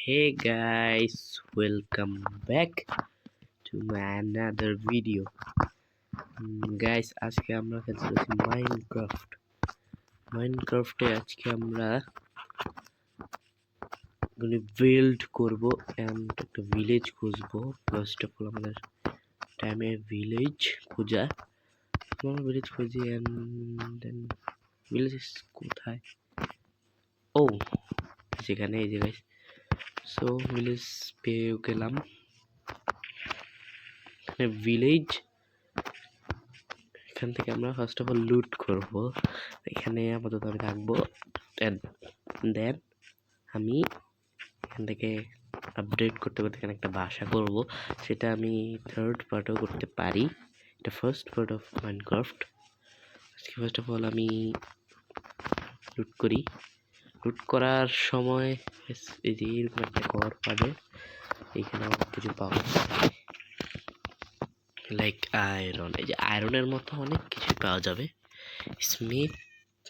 Hey guys, welcome back to my another video. Guys, আজকে আমরা খেলতেছি মাইনক্রাফটে আজকে আমরা বিল্ড করব এন্ড একটা ভিলেজ খুঁজবো। ফার্স্ট অফ অল আমাদের টাইমে ভিলেজ খোঁজা, আমরা ভিলেজ খুঁজি এন্ড দেন ভিলেজ কোথায়? ও যেখানে, এই যে গাইস, সো ভিলেজ পেয়ে গেলাম। ভিলেজ, এখান থেকে আমরা ফার্স্ট অফ অল লুট করব। এখানে আপাতত আমি থাকবো, দেন আমি এখান থেকে আপডেট করতে করতে এখানে একটা বাসা করব। সেটা আমি থার্ড পার্টও করতে পারি। এটা ফার্স্ট পার্ট অফ মাইনক্রাফট। আজকে ফার্স্ট অফ অল আমি লুট করি। লুট করার সময় এই যে এরকম একটা ঘর পাবে, এইখানে অনেক কিছু পাওয়া যায়, লাইক আয়রন। এই যে আয়রনের মতো অনেক কিছু পাওয়া যাবে। স্মিথ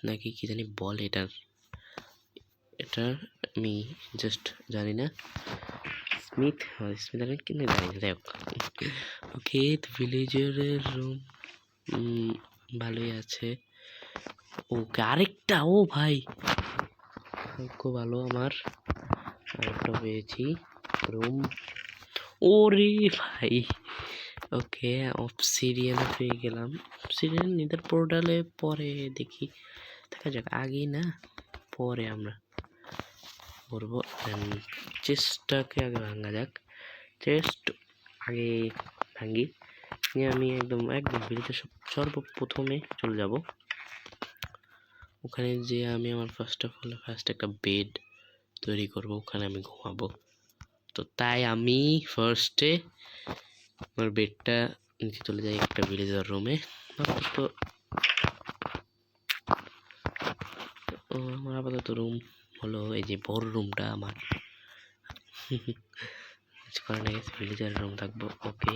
নাকি কি জানি বল এটা আমি জাস্ট জানি না। স্মিথ আমি কিনে জানি না। যাই হোক, ওকে, ভিলেজের রুম ভালোই আছে। ওকে, আরেকটা, ও ভাই খুব ভালো, আমার আরেকটা পেয়েছি রুম। ওরে ভাই, ওকে, অবসিডিয়ান পেয়ে গেলাম। অবসিডিয়ান নিদার পোর্টালে পরে দেখি, দেখা যাক, আগে না পরে আমরা করবো। চেস্টটাকে আগে ভাঙা যাক। চেস্ট আগে ভাঙি নিয়ে আমি একদম ভিলেজে সর্বপ্রথমে চলে যাব। ওখানে যে আমি আমার ফার্স্ট একটা বেড তৈরি করব, ওখানে আমি ঘুমাবো। তো তাই আমি ফার্স্টে আমার বেডটা নিচে চলে যাই একটা ভিলেজার রুমে। তো আমার আপাতত রুম হলো এই যে বড় রুমটা আমার। ভিলেজার রুম থাকবো। ওকে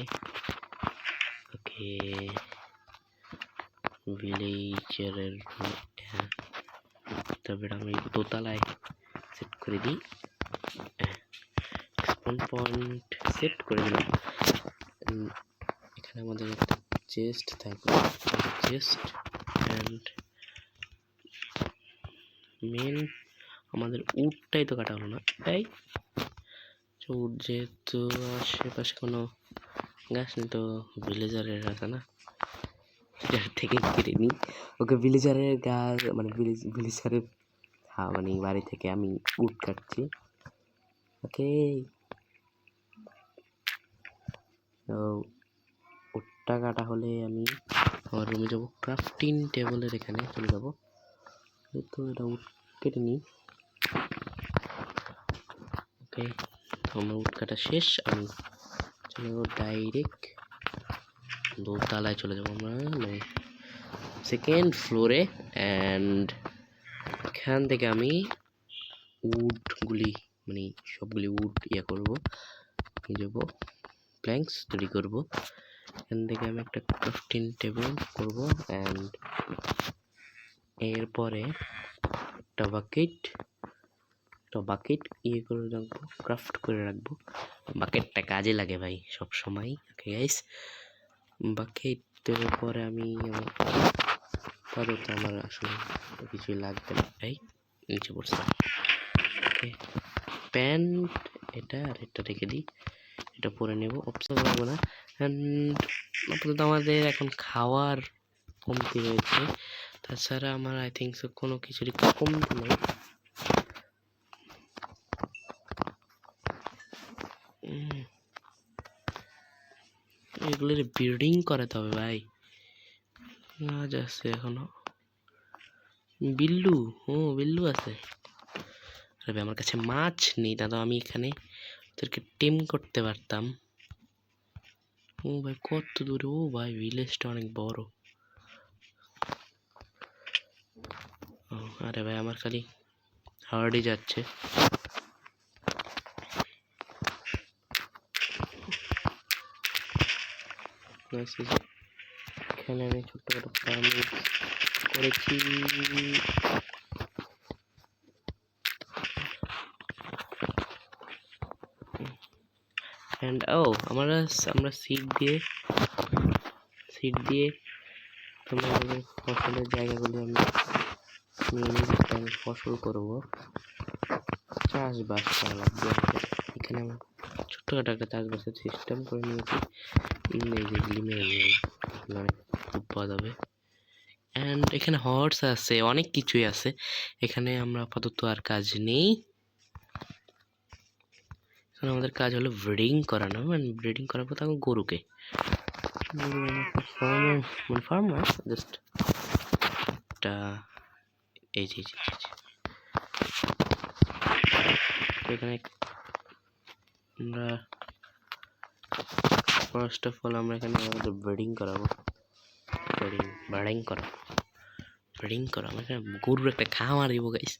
ওকে, ভিলেজারের রুম, তারপরে আমি দোতলায় সেট করে দিই। স্পন পয়েন্ট সেট করে দিলাম। এখানে আমাদের একটা চেস্ট থাকবে, চেস্ট অ্যান্ড মেন আমাদের উডটাই তো কাটা হলো না, তাই উড যেহেতু আশেপাশে কোনো গাছ নেই, তো ভিলেজারের আছে না, সেটার থেকে কেটে নিই। ওকে, ভিলেজারের গাছ মানে ভিলেজারের মানে বাড়ি থেকে আমি উড কাটছি। ওকে, তো উডটা কাটা হলে আমি আমার রুমে যাবো, ক্রাফটিং টেবিলের এখানে চলে যাবো। তো এটা উড কেটে নিই। ওকে, আমার উড কাটা শেষ। আমি চলে যাবো ডাইরেক্ট দোতলায় চলে যাবো আমরা, মানে সেকেন্ড ফ্লোরে। অ্যান্ড এখান থেকে আমি উডগুলি মানে সবগুলি উড করবো, নিয়ে যাবো, প্ল্যাঙ্কস তৈরি করবো। এখান থেকে আমি একটা ক্রাফটিং টেবিল করবো অ্যান্ড এরপরে একটা বাকেট করে রাখবো, ক্রাফট করে রাখবো। বাকেটটা কাজে লাগে ভাই সব সময়। ওকে গাইস, বাকেটের পরে আমি আমার আসলে কিছুই লাগবে না, তাই নিচে পড়ছে। ওকে, প্যান্ট এটা আর এটা রেখে দিই, এটা পরে নেব, অবসার্ভ করবো না। অ্যান্ড আপাতত আমাদের এখন খাওয়ার কমতি রয়েছে, তাছাড়া আমার আই থিঙ্ক সো কোনো কিছুরই কমতি নেই। এগুলোর বিল্ডিং করাতে হবে ভাই। আজ আছে এখনো বিল্লু, বিল্লু আছে। আরে আমার কাছে মাছ নেই, দাদা আমি এখানে ওদেরকে টেম করতে পারতাম। ও ভাই কত দূরে, ও ভাই ভিলেজটা অনেক বড়। আরে ভাই আমার খালি হার্ডই যাচ্ছে। এখানে আমি ছোট্টখাটো ফার্মিং করেছি। অ্যান্ড আমরা সিড দিয়ে তোমরা আমাদের ফসলের জায়গাগুলো আমরা নিয়ে নিই, আমি ফসল করবো, চাষবাস করা লাগবে আমাদের। এখানে আমরা ছোট্টখাটো একটা চাষবাসের সিস্টেম করে নিয়েছি, যেগুলি অনেক খুব পাওয়া যাবে। অ্যান্ড এখানে হর্স আছে, অনেক কিছুই আছে। এখানে আমরা আপাতত আর কাজ নেই, কারণ আমাদের কাজ হলো ব্রিডিং করানো। ব্রিডিং করার পর তখন গরুকে ফার্মার জাস্ট একটা এই যে এখানে আমরা ফার্স্ট অফ অল আমরা এখানে আমাদের ব্রিডিং করাবো। ব্রিডিং করা আমরা এখানে গরুর একটা খামার দিব গাইস।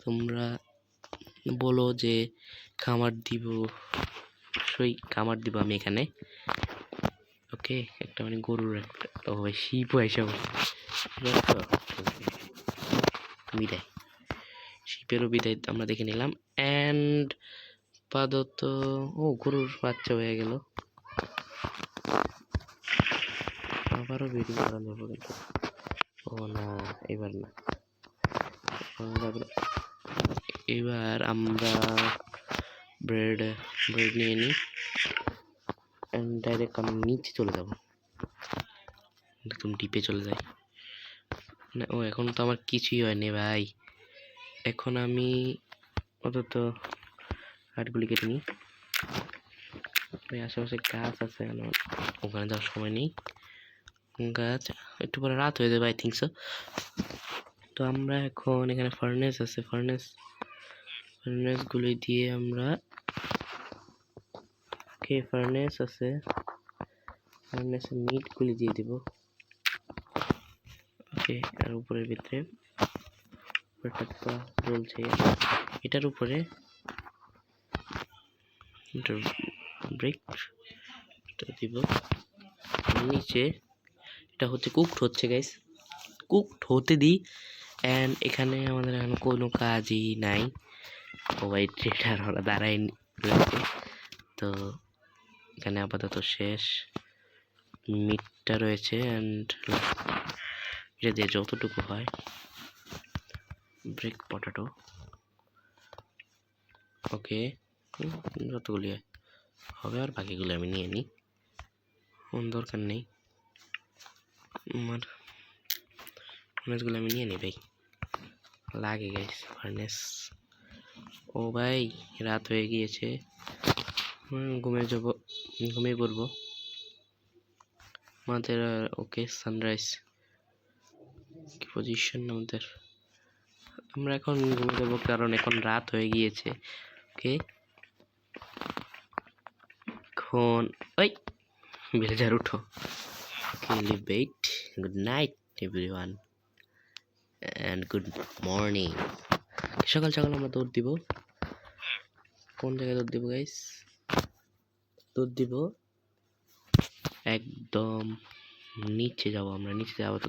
তোমরা বলো যে খামার দিব, অবশ্যই খামার দিব আমি এখানে। ওকে, একটা মানে গরুর একটা শিপও এসে বিদায়, শিপেরও বিদায় আমরা দেখে নিলাম। অ্যান্ড আপাতত গরুর বাচ্চা হয়ে গেল, আবারও ব্রিডিং করানো হবে কিন্তু না, এবার না, এবার আমরা ব্রেড নিয়ে নিই অ্যান্ড ডাইরেক্ট আমি নিচে চলে যাব, একদম ডিপে চলে যাই না। এখন তো আমার কিছুই হয়নি ভাই, এখন আমি অন্তত কাঠগুলি কেটে নিই। আশেপাশে গাছ আছে, ওখানে যাওয়ার সময় নেই, গাছ একটু পরে রাত হয়ে যাবে আই থিঙ্ক সো। তো আমরা এখন এখানে ফার্নেস আছে, ফার্নেসগুলি দিয়ে আমরা ফার্নেস আছে, ফার্নেসের মিটগুলি দিয়ে দিব। ওকে, আর উপরের ভিতরে জ্বলছে, এটার উপরে ব্রেক দিব নিচে। এটা হচ্ছে কুকড হচ্ছে গাইস, কুকড হতে দিই। অ্যান্ড এখানে আমাদের এখন কোনো কাজই নাই, ওয়াই ট্রেডার ওরা দাঁড়াই রয়েছে। তো এখানে আপাতত শেষ, মিটটা রয়েছে অ্যান্ড এটা দিয়ে যতটুকু হয় ব্রেক পটাটো। ওকে, যতগুলি হবে আর বাকিগুলো আমি নিয়ে নিই, দরকার নেই আমার ফার্নেসগুলো, আমি নিয়ে নিই ভাই, লাগে গাইস ফার্নেস। ও ভাই রাত হয়ে গিয়েছে, ঘুমিয়ে পড়বো আমাদের। ওকে, সানরাইজ কি পজিশন আমাদের, আমরা এখন ঘুমিয়ে যাবো কারণ এখন রাত হয়ে গিয়েছে। ওকে, এখন বেলজার উঠো। Okay, live bet, good night everyone and good morning. সকাল সকাল আমরা দৌড় দিব, কোন জায়গায় দৌড় দিব গাইস, দৌড় দিব একদম নিচে যাব, আমরা নিচে যাবো তো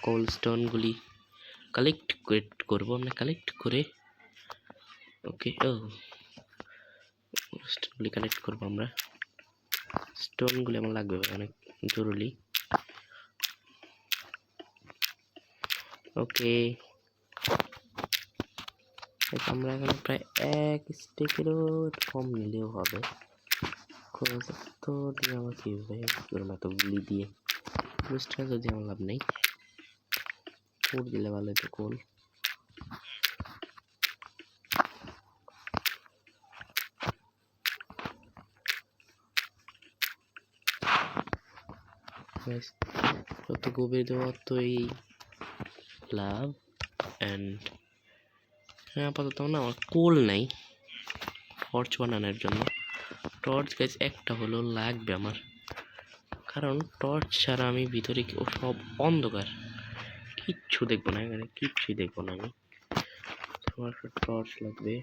কোলস্টোনগুলি কালেক্ট করবো আমরা, কালেক্ট করে ওকে স্টোনগুলি কালেক্ট করবো আমরা, স্টোনগুলি আমার লাগবে অনেক জরুরি। ওকে, আমরা এখানে প্রায় এক স্টেকেরও কম নিলেও হবে, তো দিয়ে আমার কি হবে এতগুলি দিয়ে বুস্টার যদি আমার লাভ নেই, কোল দিলে ভালো হতো, কোল। যত গভীর দেওয়া ততই লাভ। অ্যান্ড আপাতত না আমার কোল নাই টর্চ বানানোর জন্য, টর্চ গাইস একটা হলো লাগবে আমার, কারণ টর্চ ছাড়া আমি ভিতরে সব অন্ধকার, কিচ্ছু দেখবো না, এখানে কিচ্ছুই দেখবো না আমি, আমার টর্চ লাগবে,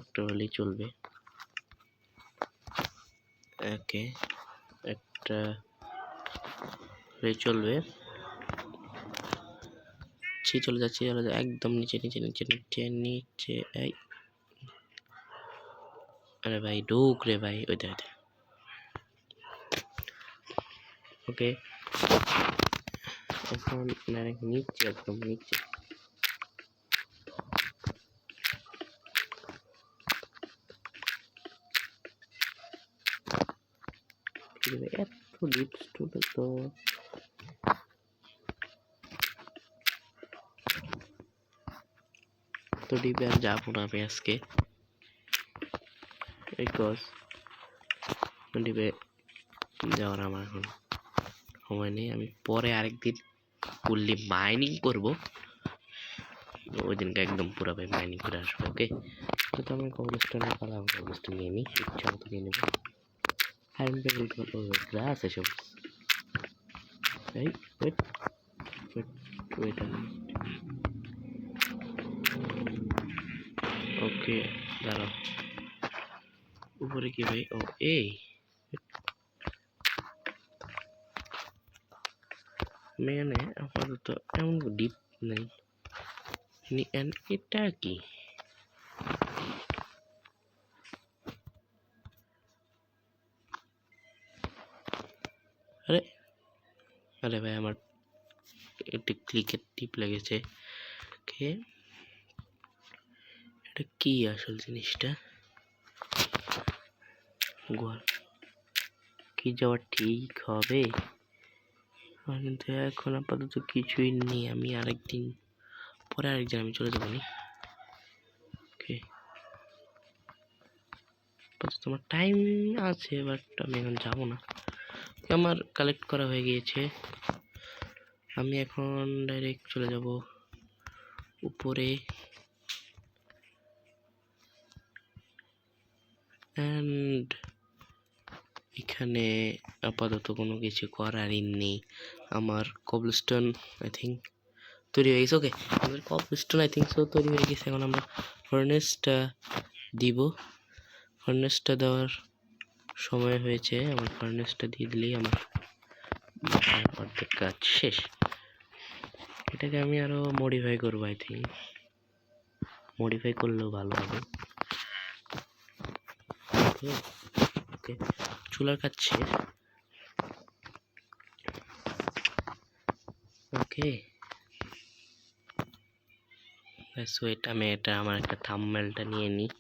একটা হলেই চলবে। ওকে, একটা হলেই চলবে, চলে যাচ্ছি একদম নিচে নিচে নিচে নিচে নিচে। এই আরে ভাই ঢুক রে ভাই, ওইটা ওইটা। ওকে, এখন ডাইরেক্ট নিচে, একদম নিচে। এত ডিপ স্টোরে তো ডিপে আর যাবো না আমি আজকে, বিকজ ডিপে যাওয়ার আমার এখন সময় নেই। আমি পরে আরেকদিন ফুললি মাইনিং করবো, ওই দিনকে একদম পুরো ভাই মাইনিং করে আসবো। ওকে, তো আমি কবলস্টোনে পালাম, কবলস্টোন নিয়ে নিই, ইচ্ছা মতো নিয়ে নেবো। আয়রন পেগল গ্রাস এসব। এই ওয়েট ওয়েট ওয়েট, ওকে দাঁড়াও, উপরে কি ভাই? ও এই মেনে আপাতত এমন ডিপ নেই। এটা কি? আরে আরে ভাই আমার একটু ক্লিকের টিপ লেগেছে। ওকে, এটা কি আসল জিনিসটা? গোয়াল কি যাওয়া ঠিক হবে? কিন্তু এখন আপাতত কিছুই নেই, আমি আরেকদিন পরে আরেকদিন আমি চলে যাবো নি। ওকে, তোমার টাইম আছে, বাট আমি এখন যাবো না, আমার কালেক্ট করা হয়ে গিয়েছে। আমি এখন ডাইরেক্ট চলে যাব উপরে, অ্যান্ড এখানে আপাতত কোনো কিছু করারই নেই। আমার কবলস্টোন আই থিঙ্ক তৈরি হয়ে গেছে। ওকে, আমাদের কবলস্টোন আই থিঙ্ক সো তৈরি হয়ে গেছে। এখন আমরা ফার্নেসটা দিব, ফার্নেসটা দেওয়ার সময় হয়েছে। আমার ফার্নেসটা দিয়ে দিলেই আমার অর্ধেক কাজ শেষ। এটাকে আমি আরো মডিফাই করবো, আই থিঙ্ক মডিফাই করলেও ভালো হবে। ওকে, চুলার কাজ শেষ। ওকে, ওয়েট, আমি এটা আমার একটা থাম্বনেলটা নিয়ে নিই।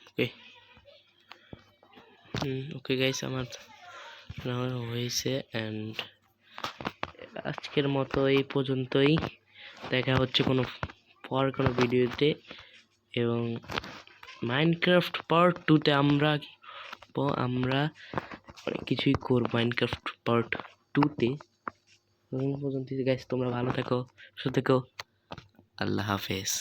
ওকে ওকে গাইস, আমার হয়েছে। অ্যান্ড আজকের মতো এই পর্যন্তই, দেখা হচ্ছে কোনো ভিডিওতে। এবং মাইনক্রাফট পার্ট 2-তে আমরা অনেক কিছুই করব মাইনক্রাফট পার্ট 2-তে। তখন পর্যন্ত গাইস তোমরা ভালো থেকো, সুস্থ থেকো, আল্লাহ হাফেজ।